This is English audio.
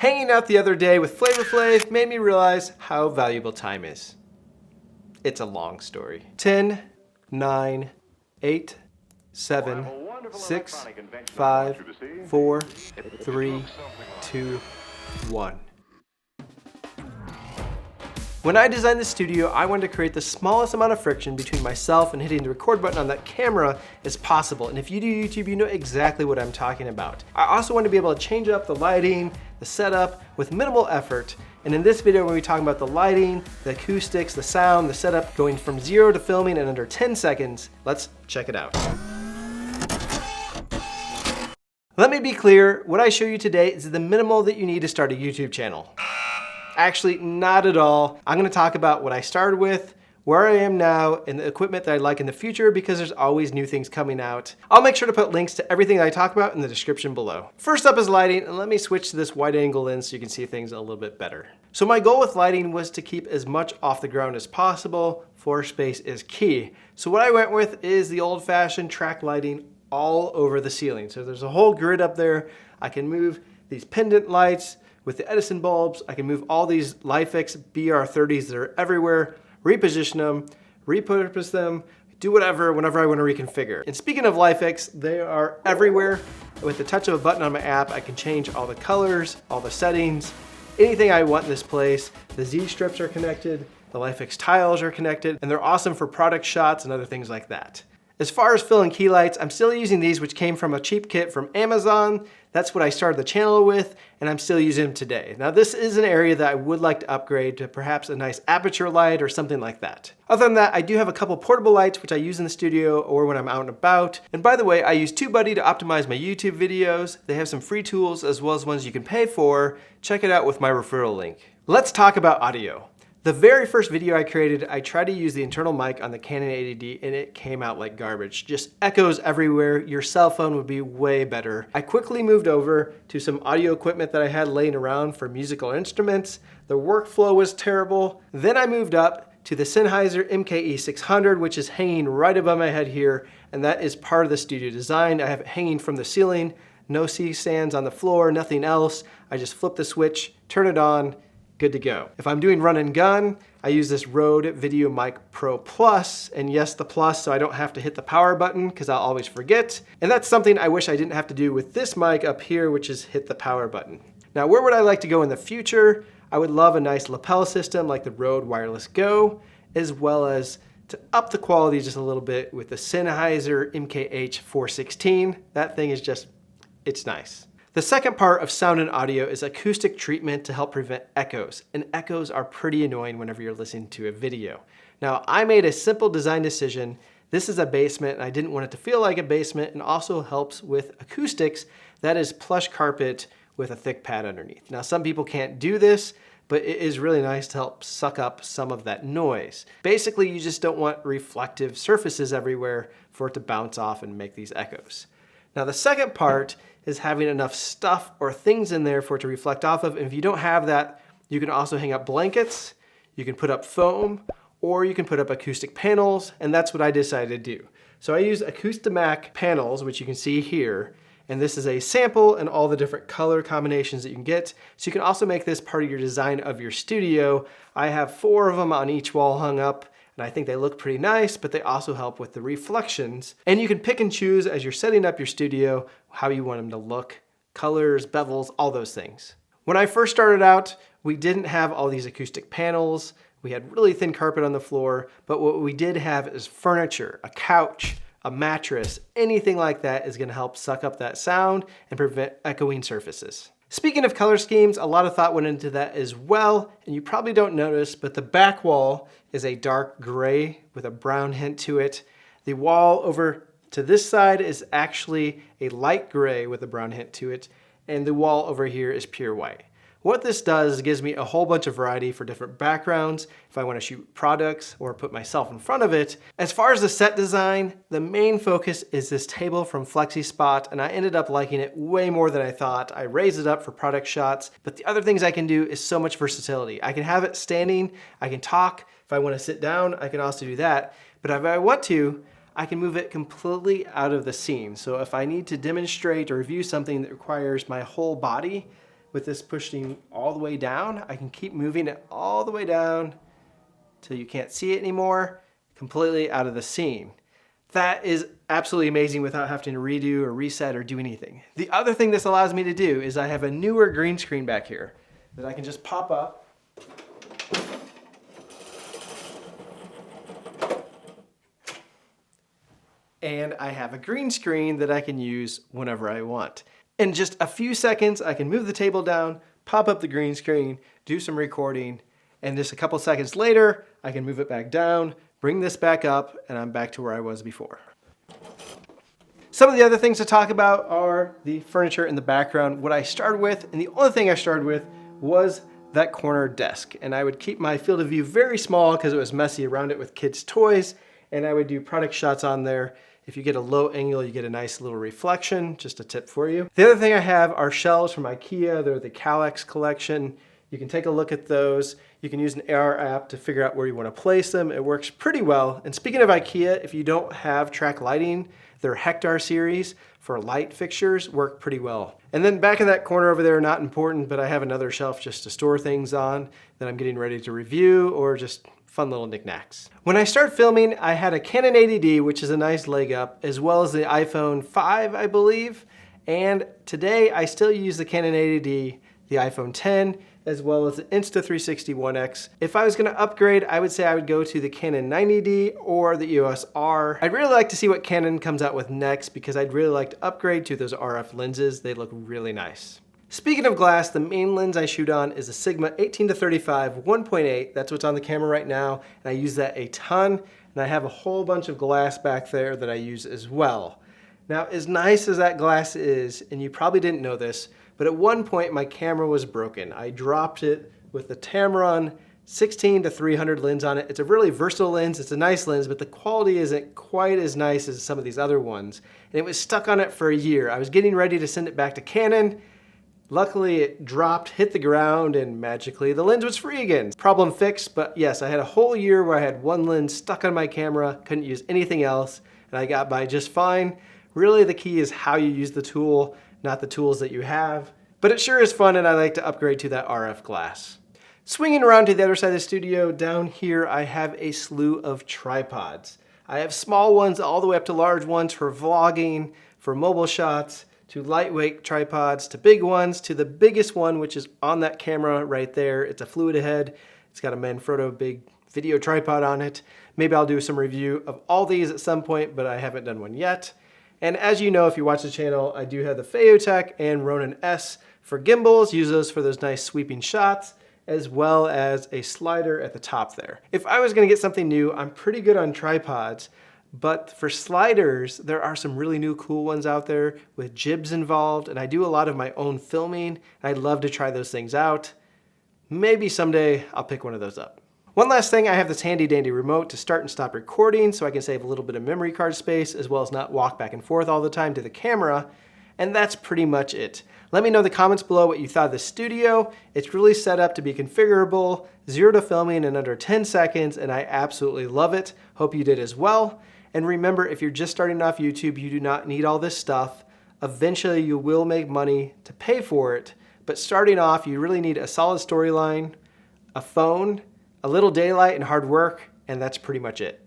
Hanging out the other day with Flavor Flav made me realize how valuable time is. It's a long story. 10, 9, 8, 7, 6, 5, 4, 3, 2, 1. When I designed the studio, I wanted to create the smallest amount of friction between myself and hitting the record button on that camera as possible. And if you do YouTube, you know exactly what I'm talking about. I also want to be able to change up the lighting, the setup with minimal effort. And in this video, we're going to be talking about the lighting, the acoustics, the sound, the setup, going from 0 to filming in under 10 seconds. Let's check it out. Let me be clear, what I show you today is the minimal that you need to start a YouTube channel. Actually, not at all. I'm gonna talk about what I started with, where I am now, and the equipment that I'd like in the future because there's always new things coming out. I'll make sure to put links to everything that I talk about in the description below. First up is lighting, and let me switch to this wide angle lens so you can see things a little bit better. So my goal with lighting was to keep as much off the ground as possible. Floor space is key. So what I went with is the old-fashioned track lighting all over the ceiling. So there's a whole grid up there. I can move these pendant lights with the Edison bulbs. I can move all these LifeX BR30s that are everywhere, reposition them, repurpose them, do whatever whenever I want to reconfigure. And speaking of LifeX, they are everywhere. With the touch of a button on my app, I can change all the colors, all the settings, anything I want in this place. The Z strips are connected, the LifeX tiles are connected, and they're awesome for product shots and other things like that. As far as filling key lights, I'm still using these, which came from a cheap kit from Amazon. That's what I started the channel with, and I'm still using them today. Now, this is an area that I would like to upgrade to perhaps a nice aperture light or something like that. Other than that, I do have a couple portable lights, which I use in the studio or when I'm out and about. And by the way, I use TubeBuddy to optimize my YouTube videos. They have some free tools as well as ones you can pay for. Check it out with my referral link. Let's talk about audio. The very first video I created, I tried to use the internal mic on the Canon 80D and it came out like garbage. Just echoes everywhere. Your cell phone would be way better. I quickly moved over to some audio equipment that I had laying around for musical instruments. The workflow was terrible. Then I moved up to the Sennheiser MKE600, which is hanging right above my head here, and that is part of the studio design. I have it hanging from the ceiling, no C-stands on the floor, nothing else. I just flip the switch, turn it on, good to go. If I'm doing run and gun, I use this Rode Video Mic Pro Plus, and yes, the Plus, so I don't have to hit the power button because I'll always forget. And that's something I wish I didn't have to do with this mic up here, which is hit the power button. Now, where would I like to go in the future? I would love a nice lapel system like the Rode Wireless Go, as well as to up the quality just a little bit with the Sennheiser MKH416. That thing is just, it's nice. The second part of sound and audio is acoustic treatment to help prevent echoes, and echoes are pretty annoying whenever you're listening to a video. Now, I made a simple design decision. This is a basement, and I didn't want it to feel like a basement, and also helps with acoustics. That is plush carpet with a thick pad underneath. Now, some people can't do this, but it is really nice to help suck up some of that noise. Basically, you just don't want reflective surfaces everywhere for it to bounce off and make these echoes. Now, the second part is having enough stuff or things in there for it to reflect off of. And if you don't have that, you can also hang up blankets, you can put up foam, or you can put up acoustic panels, and that's what I decided to do. So I use Acoustimac panels, which you can see here, and this is a sample and all the different color combinations that you can get. So you can also make this part of your design of your studio. I have 4 of them on each wall hung up, and I think they look pretty nice, but they also help with the reflections. And you can pick and choose as you're setting up your studio how you want them to look, colors, bevels, all those things. When I first started out, we didn't have all these acoustic panels. We had really thin carpet on the floor, but what we did have is furniture, a couch, a mattress, anything like that is gonna help suck up that sound and prevent echoing surfaces. Speaking of color schemes, a lot of thought went into that as well, and you probably don't notice, but the back wall is a dark gray with a brown hint to it. The wall over to this side is actually a light gray with a brown hint to it, and the wall over here is pure white. What this does is gives me a whole bunch of variety for different backgrounds if I want to shoot products or put myself in front of it. As far as the set design, the main focus is this table from FlexiSpot, and I ended up liking it way more than I thought. I raised it up for product shots, but the other things I can do is so much versatility. I can have it standing, I can talk. If I want to sit down, I can also do that. But if I want to, I can move it completely out of the scene. So if I need to demonstrate or review something that requires my whole body, with this pushing all the way down, I can keep moving it all the way down till you can't see it anymore, completely out of the scene. That is absolutely amazing without having to redo or reset or do anything. The other thing this allows me to do is I have a newer green screen back here that I can just pop up. And I have a green screen that I can use whenever I want. In just a few seconds, I can move the table down, pop up the green screen, do some recording, and just a couple seconds later, I can move it back down, bring this back up, and I'm back to where I was before. Some of the other things to talk about are the furniture in the background. What I started with, and the only thing I started with, was that corner desk. And I would keep my field of view very small because it was messy around it with kids' toys, and I would do product shots on there. If you get a low angle, you get a nice little reflection, just a tip for you. The other thing I have are shelves from IKEA. They're the Alex collection. You can take a look at those. You can use an AR app to figure out where you want to place them. It works pretty well. And speaking of IKEA, if you don't have track lighting, their Hector series for light fixtures work pretty well. And then back in that corner over there, not important, but I have another shelf just to store things on that I'm getting ready to review or just fun little knickknacks. When I started filming, I had a Canon 80D, which is a nice leg up, as well as the iPhone 5, I believe. And today I still use the Canon 80D, the iPhone 10, as well as the Insta360 One X. If I was gonna upgrade, I would say I would go to the Canon 90D or the EOS R. I'd really like to see what Canon comes out with next because I'd really like to upgrade to those RF lenses. They look really nice. Speaking of glass, the main lens I shoot on is a Sigma 18-35 1.8. That's what's on the camera right now, and I use that a ton, and I have a whole bunch of glass back there that I use as well. Now, as nice as that glass is, and you probably didn't know this, but at one point my camera was broken. I dropped it with the Tamron 16-300 lens on it. It's a really versatile lens, it's a nice lens, but the quality isn't quite as nice as some of these other ones. And it was stuck on it for a year. I was getting ready to send it back to Canon. Luckily it dropped, hit the ground, and magically the lens was free again. Problem fixed, but yes, I had a whole year where I had one lens stuck on my camera, couldn't use anything else, and I got by just fine. Really the key is how you use the tool, not the tools that you have. But it sure is fun, and I like to upgrade to that RF glass. Swinging around to the other side of the studio, down here I have a slew of tripods. I have small ones all the way up to large ones for vlogging, for mobile shots, to lightweight tripods, to big ones, to the biggest one, which is on that camera right there. It's a fluid head. It's got a Manfrotto big video tripod on it. Maybe I'll do some review of all these at some point, but I haven't done one yet. And as you know, if you watch the channel, I do have the Phaotech and Ronin S for gimbals. Use those for those nice sweeping shots, as well as a slider at the top there. If I was gonna get something new, I'm pretty good on tripods, but for sliders, there are some really new cool ones out there with jibs involved, and I do a lot of my own filming. I'd love to try those things out. Maybe someday I'll pick one of those up. One last thing, I have this handy dandy remote to start and stop recording so I can save a little bit of memory card space as well as not walk back and forth all the time to the camera, and that's pretty much it. Let me know in the comments below what you thought of the studio. It's really set up to be configurable, 0 to filming in under 10 seconds, and I absolutely love it. Hope you did as well. And remember, if you're just starting off YouTube, you do not need all this stuff. Eventually you will make money to pay for it, but starting off, you really need a solid storyline, a phone, a little daylight, and hard work, and that's pretty much it.